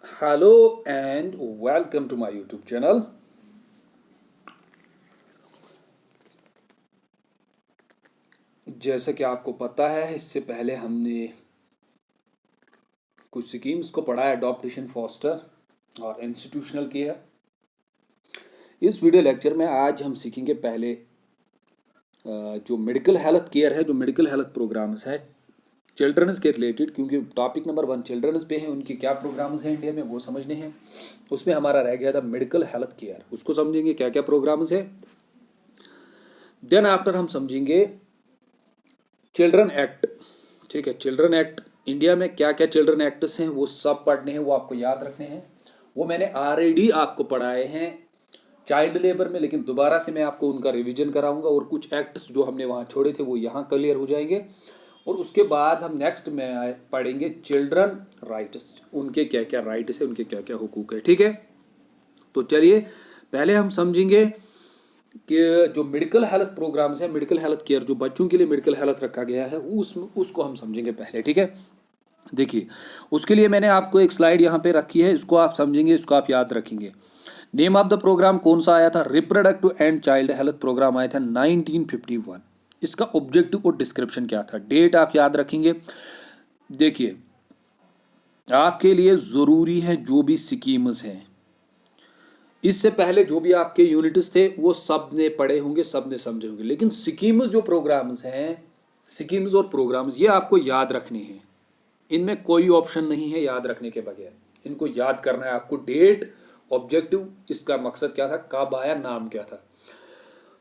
Hello and welcome to my YouTube channel. जैसा कि आपको पता है, इससे पहले हमने कुछ स्कीम्स को पढ़ा है, अडॉप्टेशन, फॉस्टर और इंस्टीट्यूशनल केयर। इस वीडियो लेक्चर में आज हम सीखेंगे पहले जो मेडिकल हेल्थ केयर है, जो मेडिकल हेल्थ प्रोग्राम्स है चिल्ड्रंस के रिलेटेड, क्योंकि टॉपिक नंबर 1 चिल्ड्रंस पे है, उनके क्या प्रोग्राम्स हैं इंडिया में वो समझने हैं। उसमें हमारा रह गया था मेडिकल हेल्थ केयर, उसको समझेंगे क्या क्या प्रोग्राम्स है। देन आफ्टर हम समझेंगे चिल्ड्रन एक्ट। ठीक है, चिल्ड्रन एक्ट इंडिया में क्या क्या चिल्ड्रन एक्ट्स हैं वो सब पढ़ने हैं, वो आपको याद रखने हैं। वो मैंने ऑलरेडी आपको पढ़ाए हैं चाइल्ड लेबर में, लेकिन दोबारा से मैं आपको उनका रिवीजन कराऊंगा और कुछ एक्ट्स जो हमने वहाँ छोड़े थे वो यहाँ क्लियर हो जाएंगे। और उसके बाद हम नेक्स्ट में पढ़ेंगे चिल्ड्रन राइट्स, उनके क्या क्या राइट्स है, उनके क्या क्या हुकूक है। ठीक है, तो चलिए पहले हम समझेंगे कि जो मेडिकल हेल्थ प्रोग्राम्स है, मेडिकल हेल्थ केयर, जो बच्चों के लिए मेडिकल हेल्थ रखा गया है उसको हम समझेंगे पहले। ठीक है, देखिए उसके लिए मैंने आपको एक स्लाइड यहाँ पे रखी है, इसको आप समझेंगे, इसको आप याद रखेंगे। नेम ऑफ द प्रोग्राम कौन सा आया था? Reproductive and child health programme आया था 1951। इसका ऑब्जेक्टिव और डिस्क्रिप्शन क्या था, डेट आप याद रखेंगे। देखिए आपके लिए ज़रूरी है जो भी स्कीम्स हैं, इससे पहले जो भी आपके यूनिट्स थे वो सब ने पढ़े होंगे, सब ने समझे होंगे, लेकिन स्कीम्स जो प्रोग्राम्स हैं, स्कीम्स और प्रोग्राम्स ये आपको याद रखने हैं। इनमें कोई ऑप्शन नहीं है याद रखने के बगैर, इनको याद करना है आपको। डेट, ऑब्जेक्टिव, इसका मकसद क्या था, कब आया, नाम क्या था।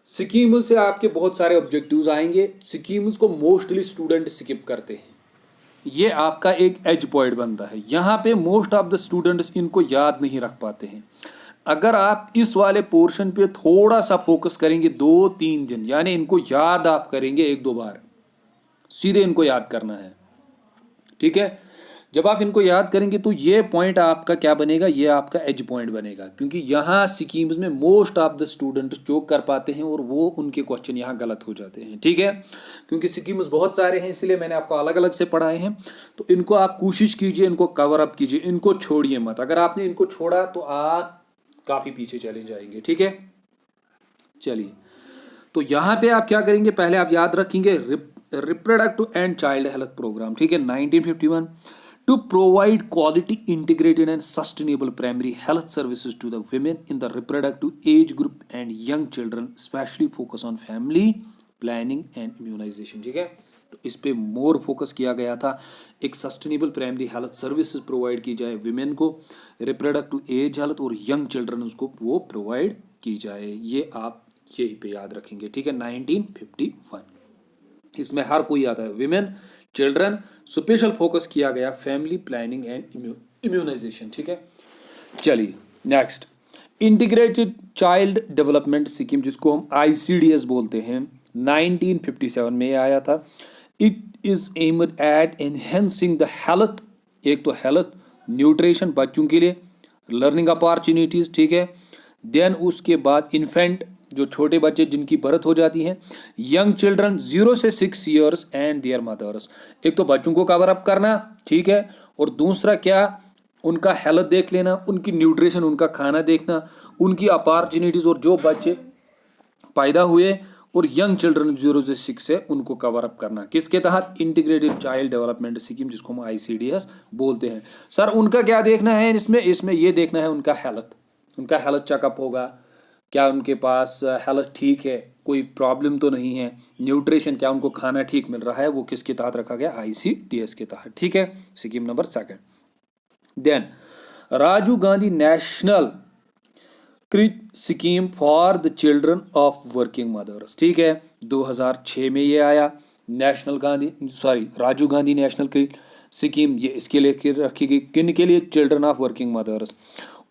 स्कीम्स से आपके बहुत सारे ऑब्जेक्टिव्स आएंगे। स्कीम्स को मोस्टली स्टूडेंट स्किप करते हैं, ये आपका एक एज पॉइंट बनता है। यहाँ पे मोस्ट ऑफ द स्टूडेंट्स इनको याद नहीं रख पाते हैं। अगर आप इस वाले पोर्शन पे थोड़ा सा फोकस करेंगे 2-3 दिन, यानी इनको याद आप करेंगे 1-2 बार, सीधे इनको याद करना है। ठीक है, जब आप इनको याद करेंगे तो ये पॉइंट आपका क्या बनेगा, ये आपका एज पॉइंट बनेगा, क्योंकि यहाँ स्कीम्स में मोस्ट ऑफ द स्टूडेंट जो कर पाते हैं और वो उनके क्वेश्चन यहाँ गलत हो जाते हैं। ठीक है, क्योंकि स्कीम्स बहुत सारे हैं, इसलिए मैंने आपको अलग अलग से पढ़ाए हैं। तो इनको आप कोशिश कीजिए, इनको कवर अप कीजिए, इनको छोड़िए मत। अगर आपने इनको छोड़ा तो आप काफ़ी पीछे चले जाएंगे। ठीक है, चलिए तो यहाँ पे आप क्या करेंगे, पहले आप याद रखेंगे reproductive and child health programme. ठीक है, 1951 to provide quality integrated and sustainable primary health services to the women in the reproductive age group and young children, specially focus on family planning and immunisation. ठीक है, तो इस पे more focus किया गया था। एक sustainable primary health services provide की जाए विमेन को, रिप्रोडक्टिव एज हेल्थ और यंग चिल्ड्रन उसको वो प्रोवाइड की जाए। ये आप यही पे याद रखेंगे। ठीक है, 1951 इसमें हर कोई आता है, विमेन, चिल्ड्रन, स्पेशल फोकस किया गया फैमिली प्लानिंग एंड इम्यूनाइजेशन। ठीक है, चलिए next integrated child development scheme, जिसको हम ICDS बोलते हैं, 1957 में आया था। It is aimed at enhancing the health, एक तो हेल्थ, न्यूट्रिशन बच्चों के लिए, लर्निंग अपॉर्चुनिटीज। ठीक है, देन उसके बाद इन्फेंट, जो छोटे बच्चे जिनकी बर्थ हो जाती है, यंग चिल्ड्रन 0 से 6 ईयर्स एंड देयर मदर्स। एक तो बच्चों को कवर अप करना, ठीक है, और दूसरा क्या, उनका हेल्थ देख लेना, उनकी न्यूट्रिशन, उनका खाना देखना, उनकी अपॉर्चुनिटीज, और जो बच्चे पैदा हुए और यंग चिल्ड्रन 0 से 6 है उनको कवर अप करना। किसके तहत? इंटीग्रेटेड चाइल्ड डेवलपमेंट स्कीम, जिसको हम ICDS बोलते हैं। सर उनका क्या देखना है इसमें ये देखना है उनका हेल्थ, उनका हेल्थ चेकअप होगा, क्या उनके पास हेल्थ ठीक है, कोई प्रॉब्लम तो नहीं है, न्यूट्रिशन क्या उनको खाना ठीक मिल रहा है, वो किसके तहत रखा गया? ICDS के तहत। ठीक है, scheme number 2। Then Rajiv Gandhi national scheme for the children of working mothers. ठीक है, 2006 में ये आया, राजीव गांधी नेशनल स्कीम, ये इसके लिए रखी गई, किन के लिए? Children of working mother's.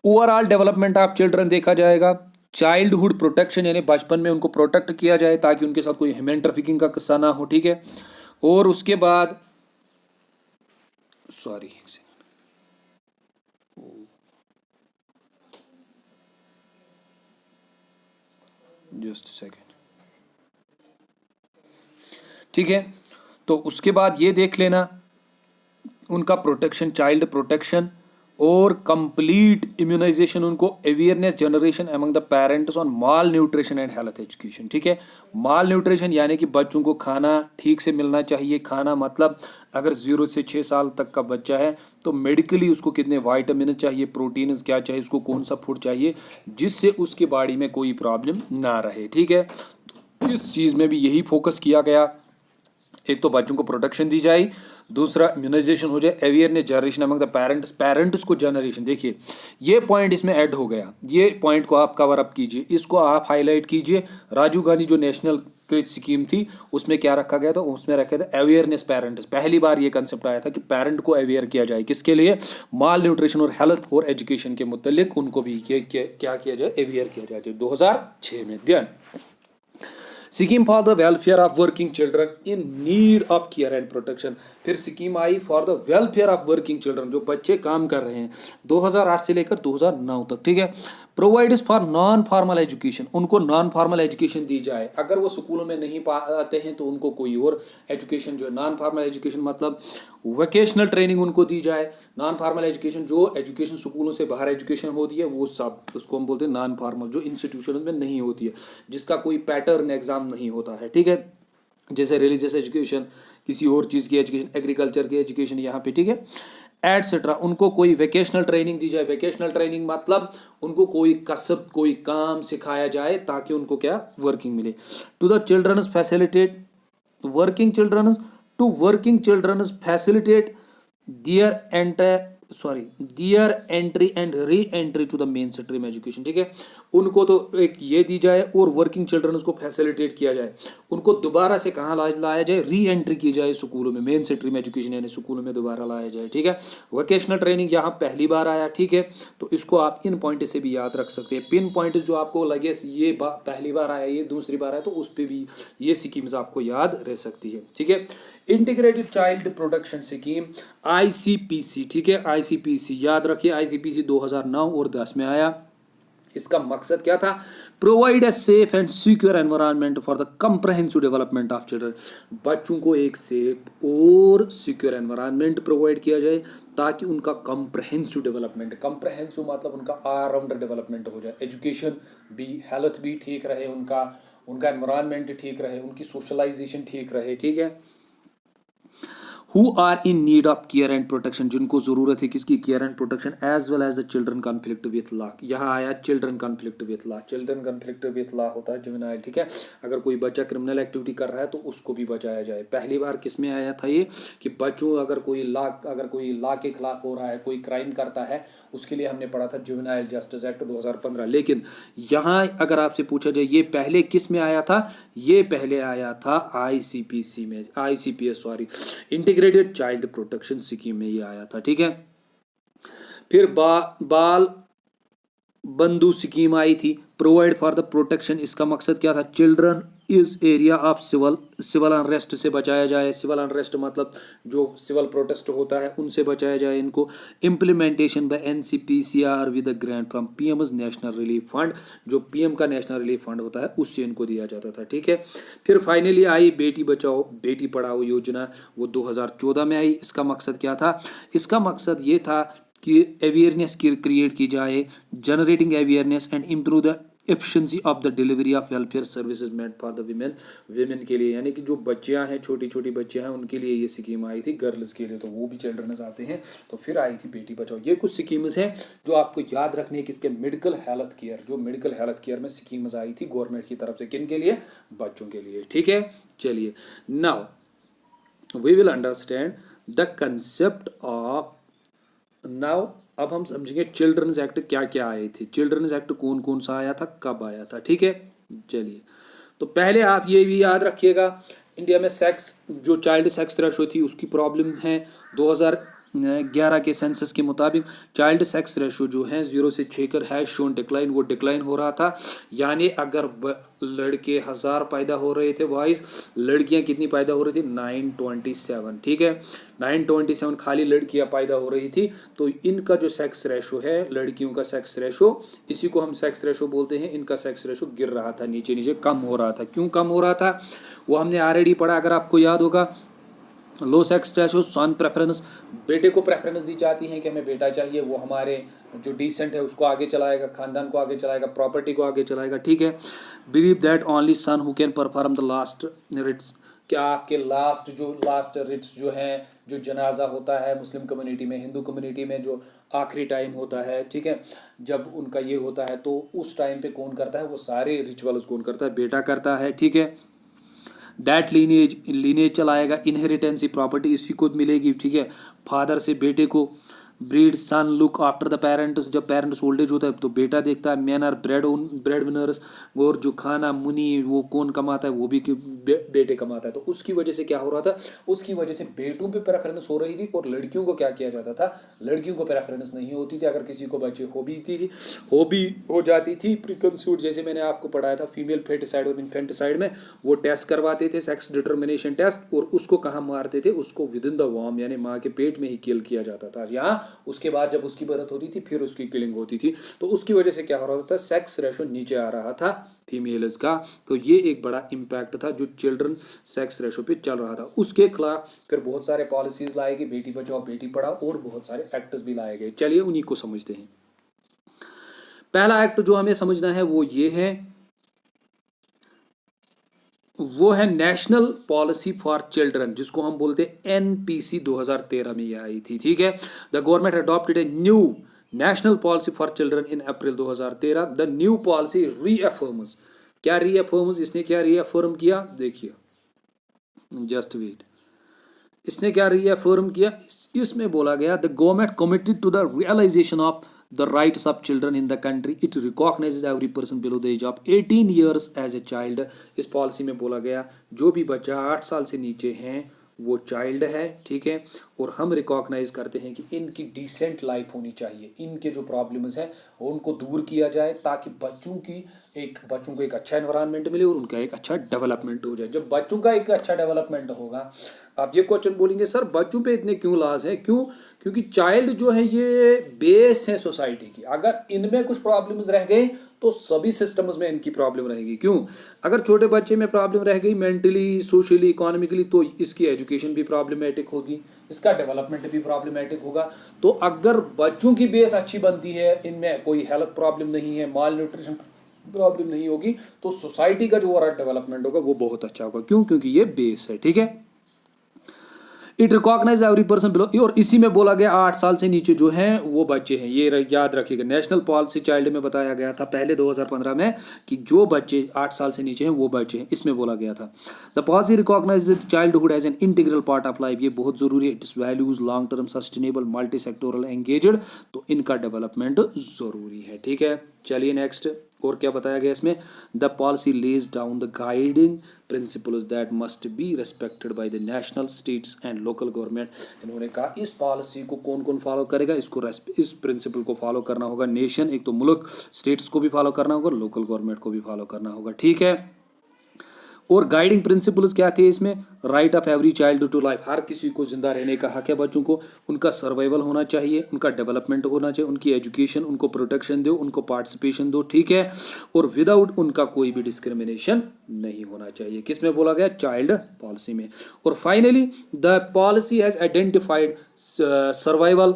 Overall development of children देखा जाएगा, चाइल्डहुड प्रोटेक्शन, यानी बचपन में उनको प्रोटेक्ट किया जाए ताकि उनके साथ कोई ह्यूमन ट्रैफिकिंग का किस्सा ना हो। ठीक है, और उसके बाद जस्ट सेकेंड। ठीक है, तो उसके बाद ये देख लेना उनका प्रोटेक्शन, चाइल्ड प्रोटेक्शन, और कंप्लीट इम्यूनाइजेशन उनको, awareness generation among the parents on mall nutrition and health education. ठीक है, माल न्यूट्रिशन यानी कि बच्चों को खाना ठीक से मिलना चाहिए। खाना मतलब अगर 0 से 6 साल तक का बच्चा है तो मेडिकली उसको कितने वाइटामिन चाहिए, प्रोटीन क्या चाहिए, उसको कौन सा फूड चाहिए जिससे उसके बॉडी में कोई प्रॉब्लम ना रहे। ठीक है, इस चीज़ में भी यही फोकस किया गया। एक तो बच्चों को प्रोटेक्शन दी जाए, दूसरा इम्यूनाइजेशन हो जाए, awareness generation among the parents, parents को जनरेशन। देखिए ये पॉइंट इसमें ऐड हो गया, ये पॉइंट को आप कवर अप कीजिए, इसको आप हाईलाइट कीजिए। राजीव गांधी जो नेशनल स्कीम थी उसमें क्या रखा गया था, उसमें रखा था अवेयरनेस पेरेंट्स। पहली बार ये कंसेप्ट आया था कि पेरेंट को अवेयर किया जाए, किसके लिए, माल न्यूट्रिशन और हेल्थ और एजुकेशन के मुतालिक उनको भी क्या किया जाए, अवेयर किया जाए 2006 में। ध्यान, scheme for the welfare of working children in need of care and protection. फिर स्कीम आई for the welfare of working children, जो बच्चे काम कर रहे हैं 2008 से लेकर 2009 तक। ठीक है, provides for non formal education, उनको नॉन फॉर्मल एजुकेशन दी जाए। अगर वो स्कूलों में नहीं पाते हैं तो उनको कोई और एजुकेशन, जो नॉन फॉर्मल एजुकेशन मतलब वोकेशनल ट्रेनिंग उनको दी जाए। नॉन फॉर्मल एजुकेशन, जो एजुकेशन स्कूलों से बाहर एजुकेशन होती है वो सब, उसको हम बोलते हैं नॉन फॉर्मल, जो इंस्टीट्यूशन में नहीं होती है, जिसका कोई पैटर्न एग्जाम नहीं होता है। ठीक है, जैसे रिलीजियस एजुकेशन, किसी और चीज़ की एजुकेशन, एग्रीकल्चर की एजुकेशन यहाँ पे। ठीक है, एटसेट्रा, उनको कोई वेकेशनल ट्रेनिंग दी जाए। वेकेशनल ट्रेनिंग मतलब उनको कोई कसब, कोई काम सिखाया जाए ताकि उनको क्या, वर्किंग मिले। To the childrens facilitate working childrens, to working childrens facilitate their entry and re entry to the main stream education. ठीक है, उनको तो एक ये दी जाए और वर्किंग चिल्ड्रंस को फैसिलिटेट किया जाए, उनको दोबारा से कहाँ लाया जाए, री एंट्री की जाए स्कूलों में, मेन स्ट्रीम एजुकेशन यानी स्कूलों में दोबारा लाया जाए। ठीक है, वोकेशनल ट्रेनिंग यहाँ पहली बार आया। ठीक है, तो इसको आप इन पॉइंट से भी याद रख सकते हैं। पिन पॉइंट जो आपको लगे ये पहली बार आया, ये दूसरी बार आया, तो उस पर भी ये स्कीम्स आपको याद रह सकती है। ठीक है, integrated child protection scheme ICPC. ठीक है, आईसीपीसी याद रखिए, आईसीपीसी 2009 और 10 में आया। इसका मकसद क्या था, provide a safe and secure environment for the comprehensive development of children. बच्चों को एक सेफ और सिक्योर एनवायरनमेंट प्रोवाइड किया जाए ताकि उनका कंप्रहेंसिव डेवलपमेंट, कंप्रहेंसिव मतलब उनका ऑलराउंडर डेवलपमेंट हो जाए, एजुकेशन भी, हेल्थ भी ठीक रहे, उनका एनवायरनमेंट ठीक रहे, उनकी सोशलाइजेशन ठीक रहे। ठीक है, who are in need of care and protection, जिनको जरूरत है किसकी, care and protection, as well as the children conflict with law. यहाँ आया children conflict with law, children conflict with law होता है जुवेनाइल। ठीक है, अगर कोई बच्चा क्रिमिनल एक्टिविटी कर रहा है तो उसको भी बचाया जाए। पहली बार किस में आया था ये, कि बच्चों अगर कोई लॉ के खिलाफ हो रहा है, कोई क्राइम करता है, उसके लिए हमने पढ़ा था जुवेनाइल जस्टिस एक्ट 2015। लेकिन यहाँ अगर आपसे पूछा जाए ये पहले किस में आया था, ये पहले आया था आईसीपीसी में, ICPS sorry, integrated child protection scheme में ये आया था। ठीक है, फिर बाल बंधु स्कीम आई थी, प्रोवाइड फॉर द प्रोटेक्शन। इसका मकसद क्या था, चिल्ड्रन इस एरिया ऑफ सिविल अनरेस्ट से बचाया जाए। सिविल अनरेस्ट मतलब जो सिविल प्रोटेस्ट होता है उनसे बचाया जाए इनको। Implementation by NCPCR with grant from PM's national relief fund, जो पीएम का नेशनल रिलीफ फंड होता है उससे इनको दिया जाता था। ठीक है, फिर फाइनली आई बेटी बचाओ बेटी पढ़ाओ योजना, वो 2014 में आई। इसका मकसद क्या था, इसका मकसद ये था कि अवेयरनेस क्रिएट की जाए, generating awareness and improve the efficiency of the delivery of welfare services made for the women के लिए, यानी कि जो बच्चियां हैं, छोटी छोटी बच्चियां हैं, उनके लिए ये स्कीम आई थी, गर्ल्स के लिए तो वो भी चिल्ड्रंस आते हैं, तो फिर आई थी बेटी बचाओ। ये कुछ स्कीम्स हैं जो आपको याद रखने की, इसके मेडिकल हेल्थ केयर, जो मेडिकल हेल्थ केयर में स्कीम्स आई थी गवर्नमेंट की तरफ से, किन के लिए, बच्चों के लिए। ठीक है, चलिए now we will understand the concept of, now अब हम समझेंगे चिल्ड्रंस एक्ट क्या क्या आए थे, चिल्ड्रंस एक्ट कौन कौन सा आया था, कब आया था। ठीक है, चलिए तो पहले आप ये भी याद रखिएगा, इंडिया में सेक्स, जो चाइल्ड सेक्स रेशो थी उसकी प्रॉब्लम है। 2011 के सेंसस के मुताबिक चाइल्ड सेक्स रेशो जो है 0 से 6 कर है शोन डिक्लाइन, वो डिक्लाइन हो रहा था। यानी अगर लड़के 1000 पैदा हो रहे थे बॉयज़, लड़कियां कितनी पैदा हो रही थी, 927। ठीक है, 927 खाली लड़कियां पैदा हो रही थी। तो इनका जो सेक्स रेशो है, लड़कियों का सेक्स रेशो, इसी को हम सेक्स रेशो बोलते हैं, इनका सेक्स रेशो गिर रहा था, नीचे नीचे कम हो रहा था। क्यों कम हो रहा था, वो हमने ऑलरेडी पढ़ा, अगर आपको याद होगा लो सेक्स रेशो, सन प्रेफरेंस, बेटे को प्रेफरेंस दी जाती है कि हमें बेटा चाहिए, वो हमारे जो डिसेंट है उसको आगे चलाएगा, खानदान को आगे चलाएगा, प्रॉपर्टी को आगे चलाएगा, ठीक है। Believe that only son who can perform the last rites, क्या आपके लास्ट रिट्स जो हैं, जो जनाजा होता है मुस्लिम कम्युनिटी में, हिंदू कम्युनिटी में जो आखिरी टाइम होता है, ठीक है, जब उनका ये होता है तो उस टाइम पे कौन करता है, वो सारे रिचुअल्स कौन करता है, बेटा करता है, ठीक है। दैट लीनेज चलाएगा, इनहेरिटेंसी प्रॉपर्टी इसी को मिलेगी, ठीक है, फादर से बेटे को। Breed son look after the parents, जब पेरेंट्स ओल्ड एज होता है तो बेटा देखता है। मैन आर ब्रेड विनर्स, और जो खाना मुनी वो कौन कमाता है, वो भी बेटे कमाता है। तो उसकी वजह से क्या हो रहा था, उसकी वजह से बेटों पे प्रेफरेंस हो रही थी, और लड़कियों को क्या किया जाता था, लड़कियों को प्रेफरेंस नहीं होती थी। अगर किसी को बच्चे हो भी हो जाती थी प्रीकंसीव्ड, जैसे मैंने आपको पढ़ाया था फीमेल फेटिसाइड और इन्फेंटिसाइड में, वो टेस्ट करवाते थे, सेक्स डिटर्मिनेशन टेस्ट, और उसको कहाँ मारते थे, उसको विद इन द वॉर्म यानी माँ के पेट में ही किल किया जाता था। यहाँ उसके बाद जब उसकी बर्थ होती थी फिर उसकी किलिंग होती थी। तो उसकी वजह से क्या हो रहा था, सेक्स रेशो नीचे आ रहा था फीमेल्स का। तो ये एक बड़ा इम्पैक्ट था जो चिल्ड्रन सेक्स रेशो पे चल रहा था। उसके खिलाफ फिर बहुत सारे पॉलिसीज लाए गए, बेटी बचाओ बेटी पढ़ाओ, और बहुत सारे एक्ट्स भी लाए गए। चलिए उन्हीं को समझते हैं। पहला एक्ट जो हमें समझना है वो ये है, वो है नेशनल पॉलिसी फॉर चिल्ड्रन, जिसको हम बोलते हैं एनपीसी, 2013 में ये आई थी, ठीक है। The government adopted a new national policy for children in April 2013। The new policy रीअफर्म्स, क्या रीअफर्म्स, इसने क्या रीअफर्म किया, देखिए, जस्ट वेट, इसने क्या रीअफर्म किया, इसमें बोला गया the government committed to the realisation of the rights of children in the country. It recognizes every person below the age of 18 years as a child. इस पॉलिसी में बोला गया जो भी बच्चा 8 साल से नीचे हैं वो चाइल्ड है, ठीक है। और हम रिकॉग्नाइज करते हैं कि इनकी डिसेंट लाइफ होनी चाहिए, इनके जो प्रॉब्लम्स हैं उनको दूर किया जाए, ताकि बच्चों को एक अच्छा एनवायरनमेंट मिले और उनका एक अच्छा डेवलपमेंट हो जाए। जब बच्चों का एक अच्छा डेवलपमेंट होगा, आप ये क्वेश्चन बोलेंगे सर बच्चों पे इतने क्यों लाज हैं, क्यों, क्योंकि चाइल्ड जो है ये बेस है सोसाइटी की। अगर इनमें कुछ प्रॉब्लम्स रह गए तो सभी सिस्टम्स में इनकी प्रॉब्लम रहेगी। क्यों, अगर छोटे बच्चे में प्रॉब्लम रह गई मेंटली, सोशली, इकोनॉमिकली, तो इसकी एजुकेशन भी प्रॉब्लमेटिक होगी, इसका डेवलपमेंट भी प्रॉब्लमेटिक होगा। तो अगर बच्चों की बेस अच्छी बनती है, इनमें कोई हेल्थ प्रॉब्लम नहीं है, माल न्यूट्रिशन प्रॉब्लम नहीं होगी, तो सोसाइटी का जो ओवरऑल डेवलपमेंट होगा वो बहुत अच्छा होगा। क्यों, क्योंकि ये बेस है, ठीक है। It recognise every person below, और इसी में बोला गया 8 साल से नीचे जो हैं वो बच्चे हैं, ये याद रखिएगा। नेशनल पॉलिसी चाइल्ड में बताया गया था पहले 2015 में कि जो बच्चे 8 साल से नीचे हैं वो बच्चे हैं, इसमें बोला गया था। The policy recognise childhood as an integral part of life, ये बहुत जरूरी है। Its values long term sustainable multi sectoral engaged, तो इनका डेवलपमेंट जरूरी है, ठीक है। चलिए नेक्स्ट, और क्या बताया गया इसमें, the policy lays down the guiding principles that must be respected by the national, states and local government. इन्होंने कहा इस पॉलिसी को कौन कौन फॉलो करेगा, इस प्रिंसिपल को फॉलो करना होगा नेशन, एक तो मुल्क, स्टेट्स को भी फॉलो करना होगा, लोकल गवर्नमेंट को भी फॉलो करना होगा, ठीक है। और गाइडिंग प्रिंसिपल्स क्या थे इसमें, right of every child to life, हर किसी को जिंदा रहने का हक है बच्चों को, उनका सर्वाइवल होना चाहिए, उनका डेवलपमेंट होना चाहिए, उनकी एजुकेशन, उनको प्रोटेक्शन दो, उनको पार्टिसिपेशन दो, ठीक है। और विदाउट उनका कोई भी डिस्क्रिमिनेशन नहीं होना चाहिए, किसमें बोला गया, चाइल्ड पॉलिसी में। और finally the policy has identified survival,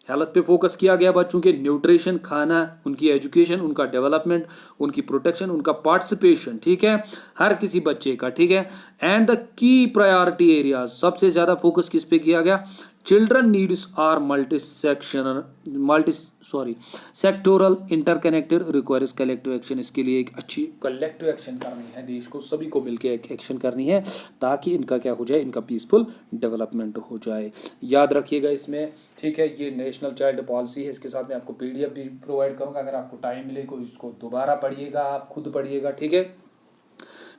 health पे फोकस किया गया, बच्चों के न्यूट्रिशन, खाना, उनकी एजुकेशन, उनका डेवलपमेंट, उनकी प्रोटेक्शन, उनका पार्टिसिपेशन, ठीक है, हर किसी बच्चे का, ठीक है। And the key priority areas, सबसे ज्यादा फोकस किस पे किया गया, children needs are sectoral interconnected, requires collective action. इसके लिए एक अच्छी कलेक्टिव एक्शन करनी है, देश को सभी को मिलकर एक एक्शन करनी है, ताकि इनका क्या हो जाए, इनका पीसफुल डेवलपमेंट हो जाए। याद रखिएगा इसमें, ठीक है। ये नेशनल चाइल्ड पॉलिसी है, इसके साथ में आपको PDF भी प्रोवाइड करूंगा, अगर आपको टाइम मिले तो इसको दोबारा पढ़िएगा, आप खुद पढ़िएगा, ठीक है।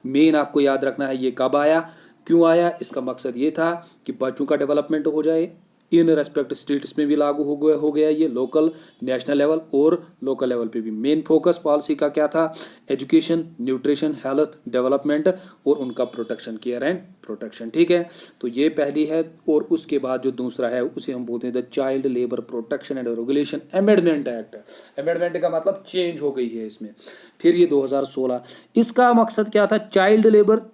मेन आपको याद रखना है ये कब आया, क्यों आया, इसका मकसद ये था कि बच्चों का डेवलपमेंट हो जाए, इन रेस्पेक्ट स्टेट्स में भी लागू हो गया ये, लोकल, नेशनल लेवल और लोकल लेवल पे भी। मेन फोकस पॉलिसी का क्या था, एजुकेशन, न्यूट्रिशन, हेल्थ, डेवलपमेंट और उनका प्रोटेक्शन, केयर एंड प्रोटेक्शन, ठीक है। तो ये पहली है। और उसके बाद जो दूसरा है उसे हम बोलते हैं the child labour protection and regulation amendment act. Amendment का मतलब चेंज हो गई है इसमें, फिर ये 2016। इसका मकसद क्या था, चाइल्ड लेबर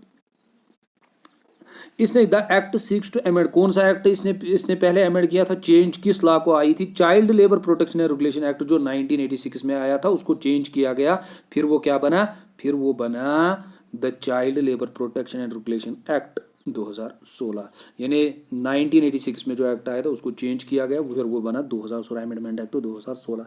इसने the act seeks to amend, कौन सा एक्ट इसने पहले अमेंड किया था, चेंज किस लॉ को आई थी, child labour protection and regulation act जो 1986 में आया था उसको चेंज किया गया, फिर वो क्या बना, फिर वो बना the child labour protection and regulation act 2016, यानी 1986 में जो एक्ट आया था उसको चेंज किया गया, फिर वो बना 2016 अमेंडमेंट एक्ट 2016,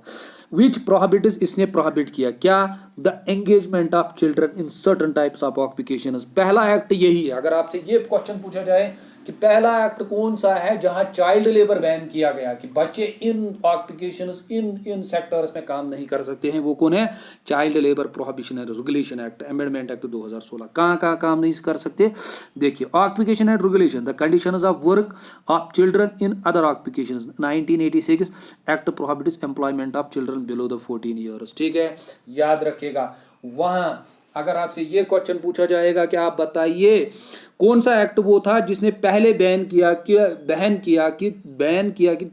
विच प्रोहिबिट्स, इसने प्रोहिबिट किया क्या, the engagement of children in certain types of occupations. पहला एक्ट यही है, अगर आपसे ये क्वेश्चन पूछा जाए कि पहला एक्ट कौन सा है जहां चाइल्ड लेबर बैन किया गया कि बच्चे इन ऑक्यूपेशंस इन सेक्टर्स में काम नहीं कर सकते हैं, वो कौन है, child labour prohibition and regulation act amendment act 2016। कहां कहां काम नहीं कर सकते, देखिए occupation and regulation, the conditions of work of children in other occupations, 1986 act prohibits employment of children below the 14 years, ठीक है, याद रखिएगा। वहां अगर आपसे ये क्वेश्चन पूछा जाएगा कि आप बताइए कौन सा एक्ट वो था जिसने पहले बैन किया कि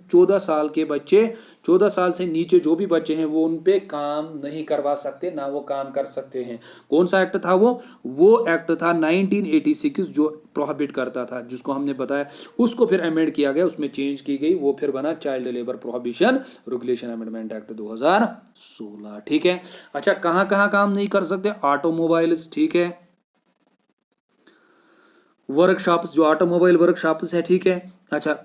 14 साल के बच्चे, 14 साल से नीचे जो भी बच्चे हैं वो उन पे काम नहीं करवा सकते, ना वो काम कर सकते हैं, कौन सा एक्ट था वो एक्ट था 1986 जो प्रोहिबिट करता था, जिसको हमने बताया, उसको फिर अमेंड किया गया, उसमें चेंज की गई, वो फिर बना child labour prohibition regulation amendment act 2016, ठीक है। अच्छा, कहां कहां काम नहीं कर सकते, ऑटोमोबाइल्स, ठीक है, वर्कशॉप्स जो ऑटोमोबाइल वर्कशॉप्स है, ठीक है। अच्छा,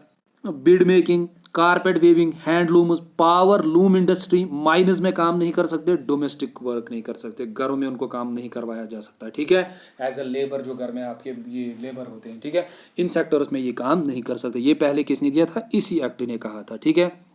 bead making, carpet weaving, handlooms, power loom industry, mines में काम नहीं कर सकते, डोमेस्टिक वर्क नहीं कर सकते, घरों में उनको काम नहीं करवाया जा सकता, ठीक है, एज अ लेबर जो घर में आपके ये लेबर होते हैं, ठीक है, इन सेक्टर्स में ये काम नहीं कर सकते। ये पहले किसने दिया था, इसी एक्ट ने कहा था, ठीक है।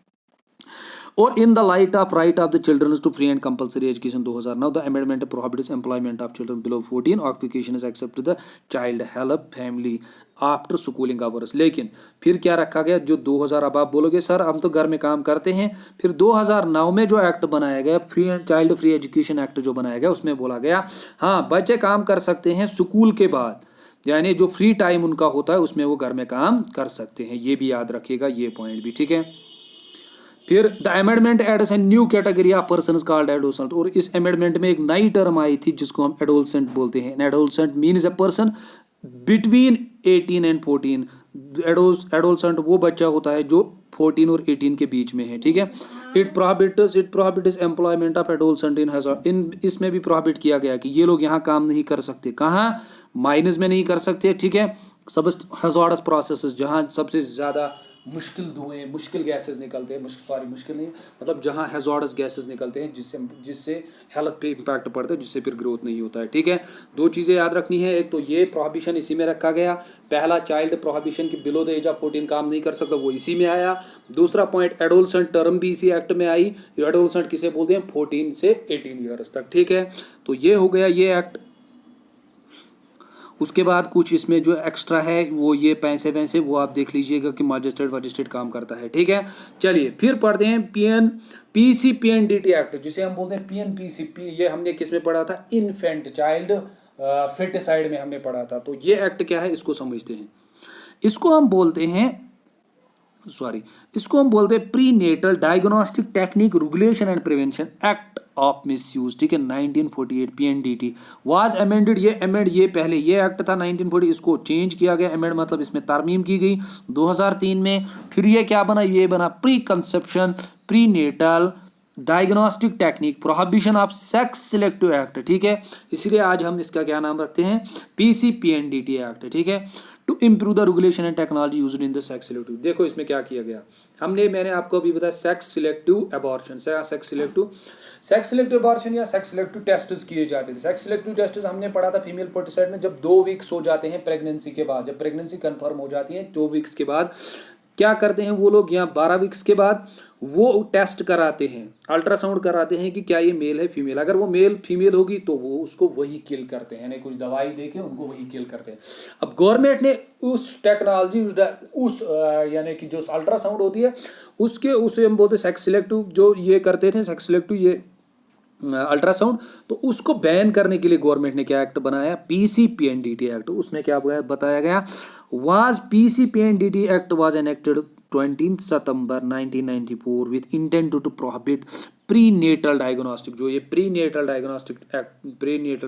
और in the light of right of the children to free and compulsory education 2009 the amendment prohibits employment of children below 14 occupations except the child help family after schooling hours. लेकिन फिर क्या रखा गया, जो 2000, अब आप बोलोगे सर हम तो घर में काम करते हैं, फिर 2009 में जो एक्ट बनाया गया free and child free education act जो बनाया गया उसमें बोला गया हाँ बच्चे काम कर सकते हैं स्कूल के बाद, यानी जो फ्री टाइम उनका होता है उसमें वो घर में काम कर सकते हैं, ये भी याद रखिएगा, ये पॉइंट भी, ठीक है। फिर the amendment adds a new category of persons called adolescent, और इस अमेंडमेंट में एक नई टर्म आई थी जिसको हम एडोलसेंट बोलते हैं। Adolescent means a person between 18 and 14। Adolescent वो बच्चा होता है जो 14 और 18 के बीच में है, ठीक है। It prohibits employment of adolescent in इसमें भी प्रोहिबिट किया गया कि ये लोग यहाँ काम नहीं कर सकते, कहाँ, माइनस में नहीं कर सकते, ठीक है। सब हजार्डस प्रोसेसेस जहाँ सबसे ज़्यादा मुश्किल धुएं, मुश्किल गैसेस निकलते हैं, मुश्किल नहीं, मतलब जहाँ हैज़ार्डस गैसेस निकलते हैं जिससे हेल्थ पे इम्पैक्ट पड़ता है, जिससे फिर ग्रोथ नहीं होता है, ठीक है। दो चीज़ें याद रखनी है, एक तो ये प्रोहिबिशन इसी में रखा गया, पहला चाइल्ड प्रोहिबिशन की बिलो द एज ऑफ 14 काम नहीं कर सकता, वो इसी में आया। दूसरा पॉइंट एडोलसेंट टर्म भी इसी एक्ट में आई, एडोलसेंट किसे बोलते हैं, 14 से 18 ईयर्स तक, ठीक है। तो ये हो गया ये एक्ट। उसके बाद कुछ इसमें जो एक्स्ट्रा है वो ये पैसे वैसे वो आप देख लीजिएगा कि मजिस्ट्रेट काम करता है, ठीक है। चलिए फिर पढ़ते हैं PCPNDT एक्ट, जिसे हम बोलते हैं PNPCP, ये हमने किस में पढ़ा था, इन्फेंट चाइल्ड फेटिसाइड में हमने पढ़ा था। तो ये एक्ट क्या है इसको समझते हैं, इसको हम बोलते हैं pre natal diagnostic technique regulation and prevention act of misuse, ठीक है, 1948 PNDT वाज अमेंडेड। ये पहले ये एक्ट था 1940, इसको चेंज किया गया, अमेंड मतलब इसमें तरमीम की गई 2003 में। फिर ये क्या बना, ये बना pre conception pre natal diagnostic technique prohibition of sex selective act, ठीक है। इसलिए आज हम इसका क्या नाम रखते हैं, PCPNDT एक्ट, ठीक है। To improve the regulation and technology used in the sex selective, देखो इसमें क्या किया गया, मैंने आपको अभी बताया sex selective abortion, sex selective abortion या सेक्स सिलेक्टिव टेस्ट्स किए जाते थे। सेक्स सिलेक्टिव टेस्ट्स हमने पढ़ा था फीमेल फोर्टिसाइड में, जब 2 वीक्स हो जाते हैं प्रेगनेंसी के बाद, जब प्रेगनेंसी कंफर्म हो जाती है 2 वीक्स के बाद क्या करते हैं वो लोग, यहाँ 12 वीक्स के बाद वो टेस्ट कराते हैं, अल्ट्रासाउंड कराते हैं कि क्या ये मेल है फीमेल, अगर वो मेल फीमेल होगी तो वो उसको वही किल करते हैं, यानी कुछ दवाई देके उनको वही किल करते हैं। अब गवर्नमेंट ने उस टेक्नोलॉजी उस यानी कि जो अल्ट्रासाउंड होती है उसे हम बोलते सेक्स सिलेक्टिव, जो ये करते थे सेक्स सिलेक्टिव ये अल्ट्रासाउंड, तो उसको बैन करने के लिए गवर्नमेंट ने क्या एक्ट बनाया, PCPNDT एक्ट। उसमें क्या बताया गया, was PCPNDT act was enacted 20 September 1994 with intent to prohibit pre natal diagnostic, जो ये प्री नेटल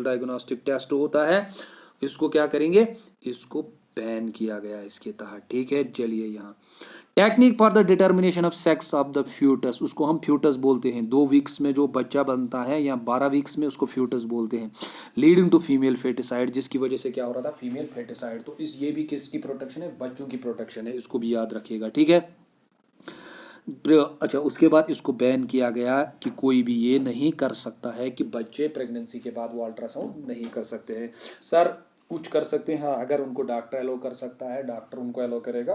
डायग्नोस्टिक टेस्ट होता है, इसको क्या करेंगे, इसको बैन किया गया इसके तहत। ठीक है, चलिए यहाँ technique for the determination of sex of the foetus, उसको हम फ्यूटस बोलते हैं। 2 वीक्स में जो बच्चा बनता है या 12 वीक्स में, उसको फ्यूटस बोलते हैं। लीडिंग टू फीमेल फेटिसाइड, जिसकी वजह से क्या हो रहा था, फीमेल फेटिसाइड। तो इस ये भी किसकी प्रोटेक्शन है, बच्चों की प्रोटेक्शन है, इसको भी याद रखिएगा। ठीक है, अच्छा उसके बाद इसको बैन किया गया कि कोई भी ये नहीं कर सकता है कि बच्चे प्रेगनेंसी के बाद वो अल्ट्रासाउंड नहीं कर सकते हैं। सर कुछ कर सकते हैं, हाँ, अगर उनको डॉक्टर एलो कर सकता है, डॉक्टर उनको एलो करेगा,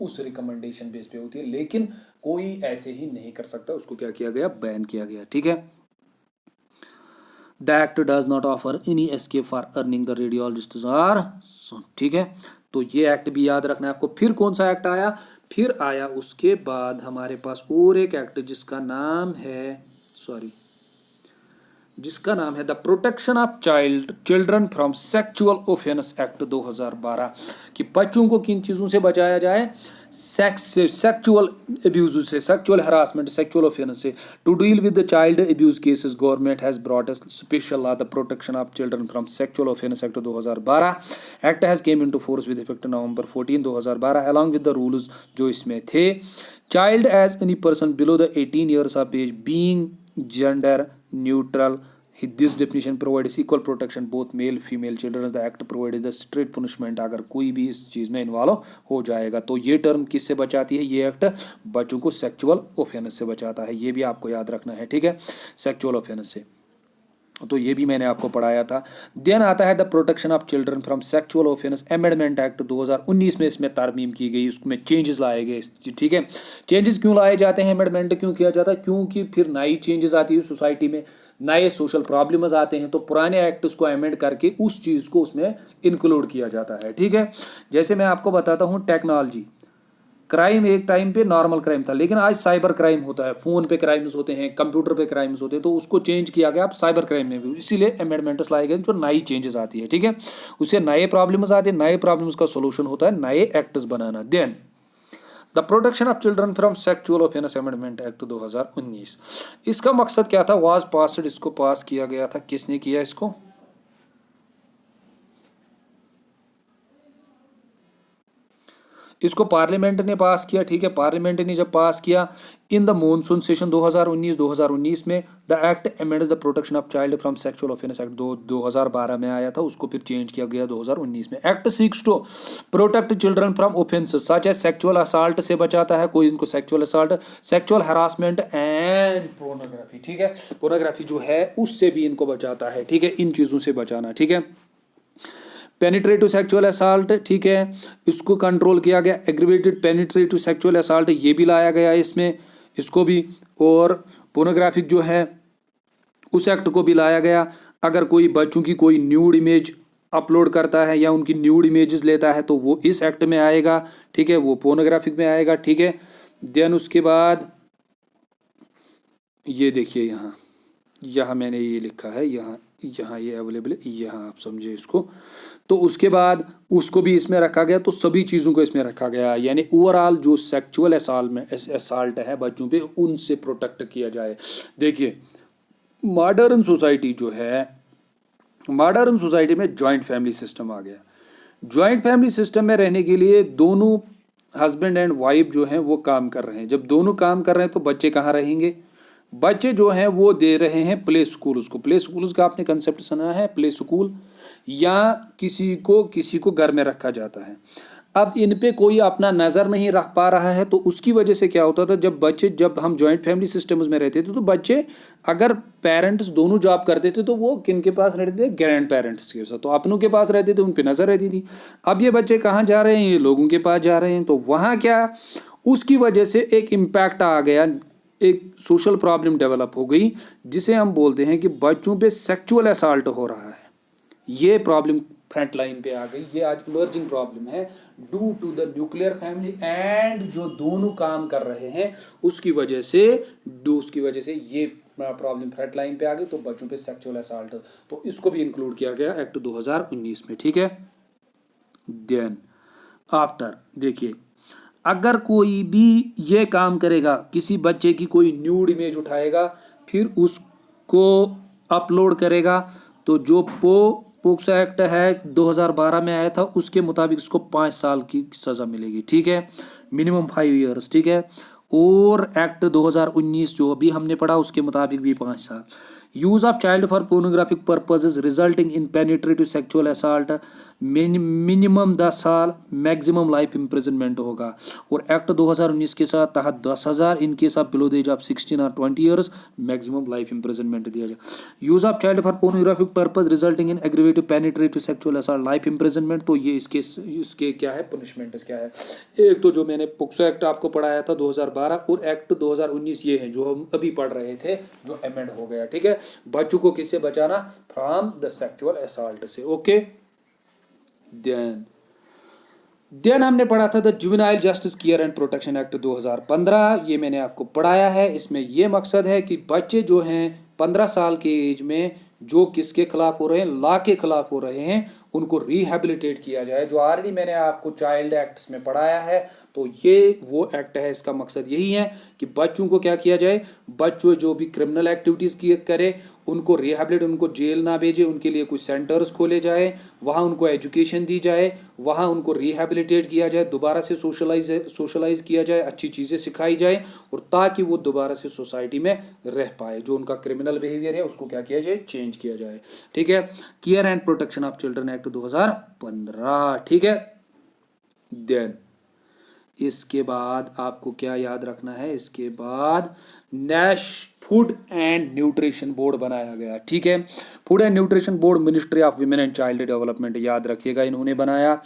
उस रिकमेंडेशन बेस पे होती है, लेकिन कोई ऐसे ही नहीं कर सकता, उसको क्या किया गया, बैन किया गया। ठीक है, the act does not offer any escape for earning the radiologist are. ठीक है, तो ये एक्ट भी याद रखना है आपको। फिर कौन सा एक्ट आया, फिर आया उसके बाद हमारे पास और एक एक्ट जिसका नाम है the protection of children from sexual offence act 2012, कि बच्चों को किन चीज़ों से बचाया जाए, सेक्स से, सेक्सुअल अब्यूज से, सेक्सुअल हरासमेंट, सेक्सुअल ऑफेंस से। To deal with the child abuse cases government has brought a special law the protection of children from sexual offence act 2012। Act has come into force with effect November 14 2012 along with the rules जो इसमें थे। Child age any person below the 18 years of age being gender neutral, this definition provides equal protection both male female children. The act provides the strict punishment अगर कोई भी इस चीज़ में involve हो जाएगा। तो ये टर्म किससे बचाती है, ये एक्ट बच्चों को सेक्सुअल ऑफेंस से बचाता है, ये भी आपको याद रखना है। ठीक है, सेक्सुअल ऑफेंस से, तो ये भी मैंने आपको पढ़ाया था। देन आता है the protection of children from sexual offence amendment act 2019 में इसमें तरमीम की गई, उसमें चेंजेस लाए गए। ठीक है, चेंजेस क्यों लाए जाते हैं, अमेंडमेंट क्यों किया जाता है, क्योंकि फिर नई चेंजेस आती है सोसाइटी में, नए सोशल प्रॉब्लम्स आते हैं, तो पुराने एक्ट को अमेंड करके उस चीज़ को उसमें इंक्लूड किया जाता है। ठीक है, जैसे मैं आपको बताता हूँ टेक्नोलॉजी, क्राइम एक टाइम पे नॉर्मल क्राइम था, लेकिन आज साइबर क्राइम होता है, फोन पे क्राइम्स होते हैं, कंप्यूटर पे क्राइम्स होते हैं, तो उसको चेंज किया गया अब साइबर क्राइम में भी, इसीलिए अमेंडमेंट्स लाए गए जो नई चेंजेस आती है। ठीक है, उससे नए प्रॉब्लम्स आते हैं, नए प्रॉब्लम्स का सोल्यूशन होता है नए एक्ट्स बनाना। Then the protection of children from sexual offence amendment act 2019, इसका मकसद क्या था, वाज पास्ड, इसको पास किया गया था, किसने किया इसको, इसको पार्लियामेंट ने पास किया। ठीक है, पार्लियामेंट ने जब पास किया इन द मॉनसून सेशन 2019 में, the act amends the protection of child from sexual offence act 2012 में आया था, उसको फिर चेंज किया गया 2019 में। Act seeks to protect children from offences such as sexual assault से बचाता है, कोई इनको sexual assault, sexual harassment and pornography. ठीक है, पोर्नोग्राफी जो है उससे भी इनको बचाता है। ठीक है, इन चीज़ों से बचाना। ठीक है, पेनिट्रेटिव सेक्सुअल असॉल्ट, ठीक है, इसको कंट्रोल किया गया। एग्रीवेटेड पेनिट्रेटिव सेक्सुअल असॉल्ट ये भी लाया गया इसमें, इसको भी। और पोर्नोग्राफिक जो है उस एक्ट को भी लाया गया। अगर कोई बच्चों की कोई न्यूड इमेज अपलोड करता है या उनकी न्यूड इमेजेस लेता है तो वो इस एक्ट में आएगा। ठीक है, वो पोर्नोग्राफिक में आएगा। ठीक है, देन उसके बाद ये देखिए यहाँ मैंने ये लिखा है, यहाँ ये अवेलेबल है, यहाँ आप समझे इसको। तो उसके बाद उसको भी इसमें रखा गया, तो सभी चीज़ों को इसमें रखा गया, यानी ओवरऑल जो सेक्सुअल असाल्ट है बच्चों पे, उनसे प्रोटेक्ट किया जाए। देखिए मॉडर्न सोसाइटी जो है, मॉडर्न सोसाइटी में जॉइंट फैमिली सिस्टम आ गया। जॉइंट फैमिली सिस्टम में रहने के लिए दोनों हस्बैंड एंड वाइफ जो हैं वो काम कर रहे हैं। जब दोनों काम कर रहे हैं तो बच्चे कहाँ रहेंगे, बच्चे जो हैं वो दे रहे हैं प्ले स्कूल। उसको प्ले स्कूल का आपने कंसेप्ट सुना है, प्ले स्कूल, या किसी को घर में रखा जाता है। अब इन पे कोई अपना नज़र नहीं रख पा रहा है, तो उसकी वजह से क्या होता था, जब हम जॉइंट फैमिली सिस्टम्स में रहते थे तो बच्चे, अगर पेरेंट्स दोनों जॉब करते थे तो वो किन के पास रहते थे, ग्रैंड पेरेंट्स के साथ, तो अपनों के पास रहते थे, उन पे नज़र रहती थी। अब ये बच्चे कहाँ जा रहे हैं, ये लोगों के पास जा रहे हैं, तो वहाँ क्या, उसकी वजह से एक इम्पैक्ट आ गया, एक सोशल प्रॉब्लम डेवलप हो गई, जिसे हम बोलते हैं कि बच्चों पे सेक्सुअल असॉल्ट हो रहा है। ये प्रॉब्लम फ्रंट लाइन पे आ गई, ये आज इमर्जिंग प्रॉब्लम है due to the nuclear family and जो दोनों काम कर रहे हैं उसकी वजह से ये प्रॉब्लम फ्रंट लाइन पे आ गई। तो बच्चों पे सेक्सुअल असॉल्ट, तो इसको भी इंक्लूड किया गया एक्ट 2019 में। ठीक है, देन आफ्टर देखिए, अगर कोई भी ये काम करेगा, किसी बच्चे की कोई न्यूड इमेज उठाएगा फिर उसको अपलोड करेगा, तो जो पोक्सो एक्ट है 2012 में आया था, उसके मुताबिक इसको 5 साल की सज़ा मिलेगी, ठीक है, मिनिमम 5 ईयर्स, ठीक है। और एक्ट 2019 जो अभी हमने पढ़ा उसके मुताबिक भी 5 साल। Use of child for pornographic purposes resulting in penetrative sexual assault minimum 10 साल, मैक्सिमम लाइफ इम्प्रिजनमेंट होगा। और एक्ट 2019 के साथ तहत 10,000 in case of below the age of 16 और 20 ईयर्स, मैक्सिमम लाइफ इम्प्रिजनमेंट दिया जाए। Use of child for pornographic purpose resulting in aggravated penetrative sexual assault, life imprisonment. तो ये इसके क्या है, पनिशमेंट क्या है। एक तो जो मैंने पोक्सो एक्ट आपको पढ़ाया था 2012, और एक्ट 2019 ये है जो हम अभी पढ़ रहे थे, जो अमेंड हो गया, ठीक है। बच्चों को किससे बचाना, फ्रॉम द सेक्सुअल असॉल्ट से, ओके। देन हमने पढ़ा था the juvenile justice care and protection act 2015, ये मैंने आपको पढ़ाया है। इसमें ये मकसद है कि बच्चे जो हैं 15 साल के एज में जो किसके खिलाफ हो रहे हैं, लॉ के खिलाफ हो रहे हैं, उनको रिहेबिलिटेट किया जाए, जो ऑलरेडी मैंने आपको चाइल्ड एक्ट्स में पढ़ाया है। तो ये वो एक्ट है, इसका मकसद यही है कि बच्चों को क्या किया जाए, बच्चों जो भी क्रिमिनल एक्टिविटीज़ करे उनको रिहेबिलिटेट, उनको जेल ना भेजे, उनके लिए कुछ सेंटर्स खोले जाए, वहाँ उनको एजुकेशन दी जाए, वहाँ उनको रिहेबिलिटेट किया जाए, दोबारा से सोशलाइज किया जाए, अच्छी चीज़ें सिखाई जाए, और ताकि वो दोबारा से सोसाइटी में रह पाए। जो उनका क्रिमिनल बिहेवियर है उसको क्या किया जाए, चेंज किया जाए, ठीक है। Care and protection of children act 2015, ठीक है। देन इसके बाद आपको क्या याद रखना है, इसके बाद फूड एंड न्यूट्रिशन बोर्ड बनाया गया, ठीक है। Food and nutrition board ministry of women and child development, याद रखिएगा, इन्होंने बनाया।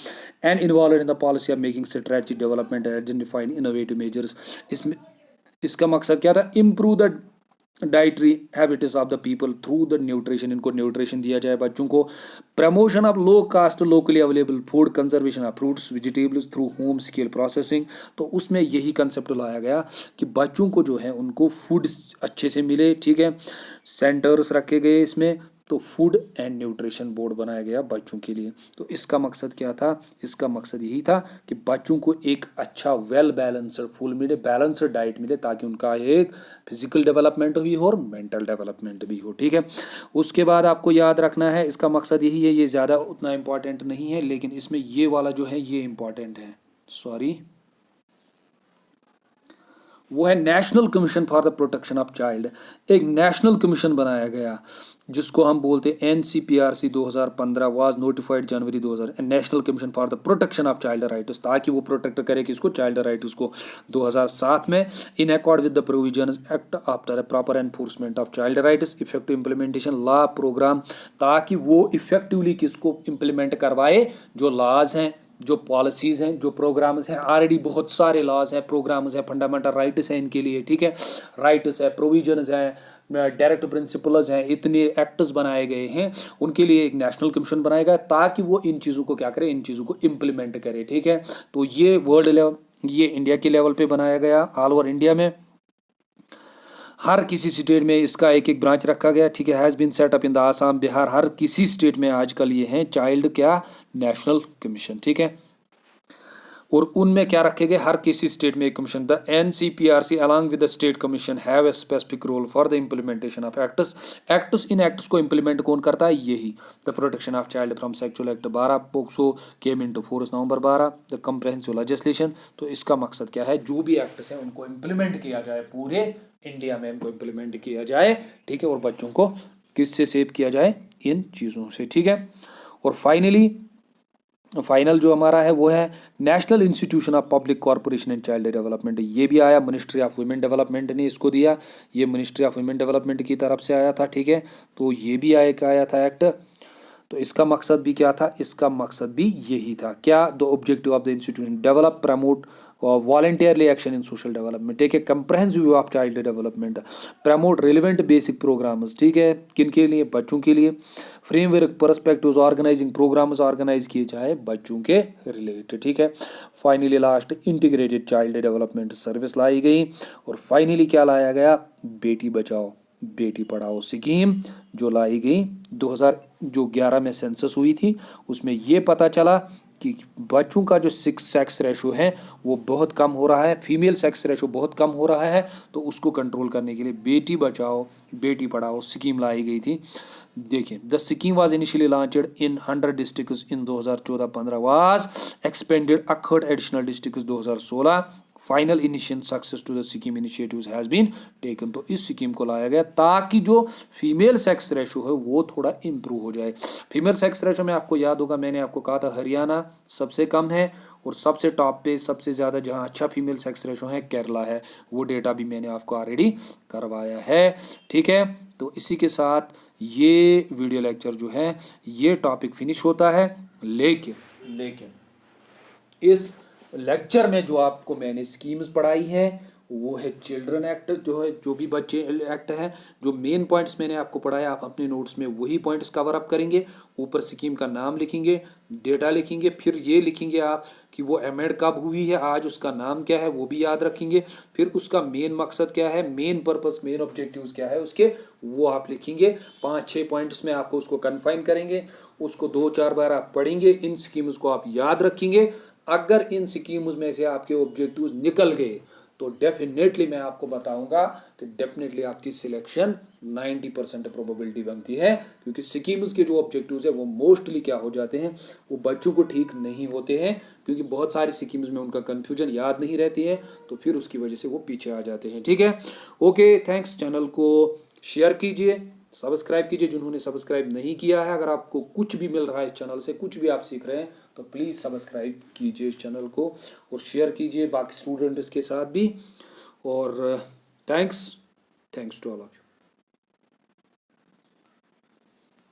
And involve in the policy of making strategy development identifying innovative measures. इसमें इसका मकसद क्या था, improve the dietary habits of the people through the nutrition, इनको न्यूट्रिशन दिया जाए बच्चों को। Promotion of low cost locally available food, conservation of fruits vegetables through home scale processing. तो उसमें यही कंसेप्ट लाया गया कि बच्चों को जो है उनको फूड अच्छे से मिले, ठीक है। सेंटर्स रखे गए इसमें, तो फूड एंड न्यूट्रिशन बोर्ड बनाया गया बच्चों के लिए। तो इसका मकसद क्या था, इसका मकसद यही था कि बच्चों को एक अच्छा वेल बैलेंस्ड फूड मिले, बैलेंस्ड डाइट मिले, ताकि उनका एक फिजिकल डेवलपमेंट भी हो और मेंटल डेवलपमेंट भी हो, ठीक है। उसके बाद आपको याद रखना है, इसका मकसद यही है, ये ज़्यादा उतना इम्पॉर्टेंट नहीं है, लेकिन इसमें ये वाला जो है ये इम्पॉर्टेंट है, सॉरी, वो है national commission for the protection of child. एक नेशनल कमीशन बनाया गया जिसको हम बोलते हैं NCPRC 2015 was notified January 2000, national commission for the protection of child rights, ताकि वो प्रोटेक्ट करे किसको, चाइल्ड राइट्स को। 2007 में in accord with the provisions act after proper enforcement of child rights effective implementation law programme, ताकि वो effectively किसको implement करवाए, जो लॉज हैं, जो पॉलिसीज़ हैं, जो प्रोग्राम्स हैं। ऑलरेडी बहुत सारे लॉज हैं, प्रोग्राम्स हैं, फंडामेंटल राइट्स हैं इनके लिए, ठीक है, राइट्स है, प्रोविजंस हैं, डायरेक्ट प्रिंसिपल्स हैं, इतने एक्ट्स बनाए गए हैं, उनके लिए एक नेशनल कमीशन बनाया गया ताकि वो इन चीज़ों को क्या करे, इन चीज़ों को इम्प्लीमेंट करे, ठीक है। तो ये वर्ल्ड लेवल, ये इंडिया के लेवल पे बनाया गया, ऑल ओवर इंडिया में हर किसी स्टेट में इसका एक एक ब्रांच रखा गया, ठीक है। Has been set up in the Assam, Bihar, हर किसी स्टेट में आजकल ये हैं चाइल्ड क्या, नेशनल कमीशन, ठीक है। और उनमें क्या रखे गए, हर किसी स्टेट में एक commission. The NCPRC along with the state commission have a specific role for the implementation of acts. इन एक्ट्स को इम्प्लीमेंट कौन करता है, यही। The protection of child from sexual act 12 POCSO came into force November 12, the comprehensive legislation. तो इसका मकसद क्या है, जो भी एक्ट्स हैं उनको इम्प्लीमेंट किया जाए, पूरे इंडिया में इनको इम्प्लीमेंट किया जाए, ठीक है। और बच्चों को किससे सेव किया जाए, इन चीज़ों से, ठीक है। और फाइनल जो हमारा है वो है national institution of public corporation and child development. ये भी आया, मिनिस्ट्री ऑफ वुमेन डेवलपमेंट ने इसको दिया, ये मिनिस्ट्री ऑफ वुमेन डेवलपमेंट की तरफ से आया था, ठीक है। तो ये भी आया था एक्ट। तो इसका मकसद भी क्या था, इसका मकसद भी यही था, क्या, the objective of the institution develop promote voluntarily action in social development, take a comprehensive view of child development, promote relevant basic programs, ठीक है, किन के लिए, बच्चों के लिए। Framework perspectives organising programmes organise किए जाए बच्चों के रिलेटेड, ठीक है। Finally last integrated child development service लाई गई। और फाइनली क्या लाया गया, बेटी बचाओ बेटी पढ़ाओ स्कीम जो लाई गई 2011 में सेंसस हुई थी, उसमें ये पता चला कि बच्चों का जो सेक्स रेशो है वो बहुत कम हो रहा है, फीमेल सेक्स रेशो बहुत कम हो रहा है, तो उसको कंट्रोल करने के लिए बेटी बचाओ बेटी पढ़ाओ स्कीम लाई गई थी। देखिए, the scheme was initially launched in 100 districts in 2014-15, was expanded accord additional districts 2016, final initial success to the scheme initiatives has been taken. तो इस स्कीम को लाया गया ताकि जो फीमेल सेक्स रेशो है वो थोड़ा इंप्रूव हो जाए। फीमेल सेक्स रेशो में आपको याद होगा, मैंने आपको कहा था हरियाणा सबसे कम है, और सबसे टॉप पे सबसे ज़्यादा जहाँ अच्छा फीमेल सेक्स रेशो है केरला है। वो डेटा भी मैंने आपको ऑलरेडी करवाया है। ठीक है, तो इसी के साथ ये वीडियो लेक्चर जो है ये टॉपिक फिनिश होता है। लेकिन इस लेक्चर में जो आपको मैंने स्कीम्स पढ़ाई है वो है चिल्ड्रन एक्ट, जो है जो भी बच्चे एक्ट है, जो मेन पॉइंट्स मैंने आपको पढ़ाया आप अपने नोट्स में वही पॉइंट्स कवर अप करेंगे। ऊपर स्कीम का नाम लिखेंगे, डेटा लिखेंगे, फिर ये लिखेंगे आप कि वो अमेंड कब हुई है, आज उसका नाम क्या है वो भी याद रखेंगे, फिर उसका मेन मकसद क्या है, मेन पर्पस, मेन ऑब्जेक्टिव्स क्या है उसके, वो आप लिखेंगे। 5-6 पॉइंट्स में आपको उसको कन्फाइन करेंगे, उसको 2-4 बार आप पढ़ेंगे, इन स्कीम्स को आप याद रखेंगे। अगर इन स्कीम्स में से आपके ऑब्जेक्टिव्स निकल गए तो डेफिनेटली मैं आपको बताऊंगा कि डेफिनेटली आपकी सिलेक्शन 90% प्रोबेबिलिटी बनती है, क्योंकि स्कीम्स के जो ऑब्जेक्टिव्स है वो मोस्टली क्या हो जाते हैं, वो बच्चों को ठीक नहीं होते हैं, क्योंकि बहुत सारी स्कीम्स में उनका कंफ्यूजन याद नहीं रहती है, तो फिर उसकी वजह से वो पीछे आ जाते हैं। ठीक है, ओके, थैंक्स। चैनल को शेयर कीजिए, सब्सक्राइब कीजिए जिन्होंने सब्सक्राइब नहीं किया है। अगर आपको कुछ भी मिल रहा है इस चैनल से, कुछ भी आप सीख रहे हैं, तो प्लीज़ सब्सक्राइब कीजिए इस चैनल को और शेयर कीजिए बाकी स्टूडेंट्स के साथ भी। और thanks to all of you.